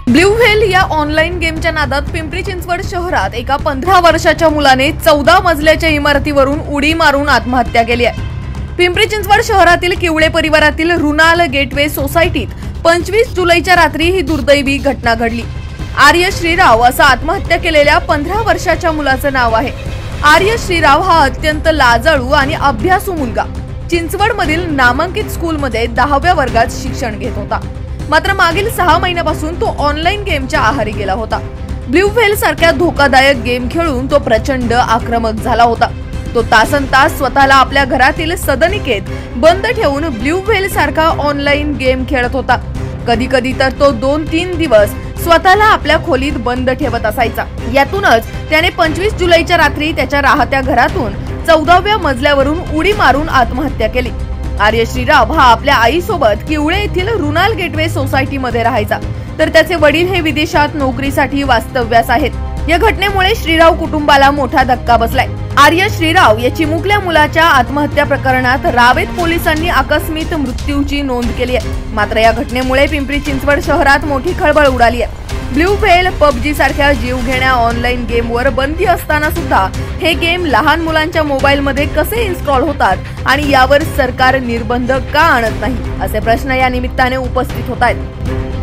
Blue whale या online गेमच्या नादात पिंपरी चिंचवड शहरात एका 15 वर्षाच्या मुलाने 14 मजल्याच्या इमारतीवरून उडी मारून आत्महत्या केली आहे। पिंपरी चिंचवड शहरातील किवळे परिवारातील रुनाल गेटवे सोसायटीत 25 जुलैच्या रात्री ही दुर्दैवी घटना घडली। आर्य श्रीराव असं आत्महत्या केलेल्या 15 वर्षाच्या मुलाचं नाव आहे। आर्य श्रीराव हा अत्यंत लाजाळू आणि अभ्यासू मुलगा चिंचवडमधील नामांकित स्कूलमध्ये 10व्या वर्गात शिक्षण घेत होता। मात्र मागील 6 महिन्यापासून तो ऑनलाईन गेमच्या आहारी गेला होता। ब्लू व्हेल सारख्या धोकादायक गेम खेळून तो प्रचंड आक्रमक झाला होता। तो तासनतास स्वतःला आपल्या घरातील सदनिकेत बंद ठेवून ब्लू व्हेल सारखा ऑनलाईन गेम खेळत होता। कधी कधी तर तो 2-3 दिवस स्वतःला आपल्या खोलीत बंद ठेवत असायचा। यातूनच त्याने 25 जुलैच्या रात्री त्याच्या राहत्या घरातून 14व्या मजल्यावरून उडी मारून आत्महत्या केली। आर्य श्रीराव हा आपल्या आईसोबत किवळे येथील रुनाल गेटवे सोसायटीमध्ये राहायचा, तर त्याचे वडील हे विदेशात नोकरीसाठी वास्तव्यास आहेत। या घटनेमुळे श्रीराव कुटुंबाला मोठा धक्का बसलाय। आर्य श्रीराव या चिमुकल्या मुलाच्या आत्महत्या प्रकरणात रावेत पोलिसांनी आकस्मिक मृत्यूची नोंद केली आहे। मात्र या घटनेमुळे पिंपरी चिंचवड शहरात मोठी खळबळ उडाली आहे। ब्लू व्हेल, पबजी सारख्या जीवघेण्या ऑनलाईन गेमवर बंदी असताना सुद्धा हे गेम लहान मुलांच्या मोबाईलमध्ये कसे इन्स्टॉल होतात आणि यावर सरकार निर्बंध का आणत नाही, असे प्रश्न या निमित्ताने उपस्थित होत आहेत।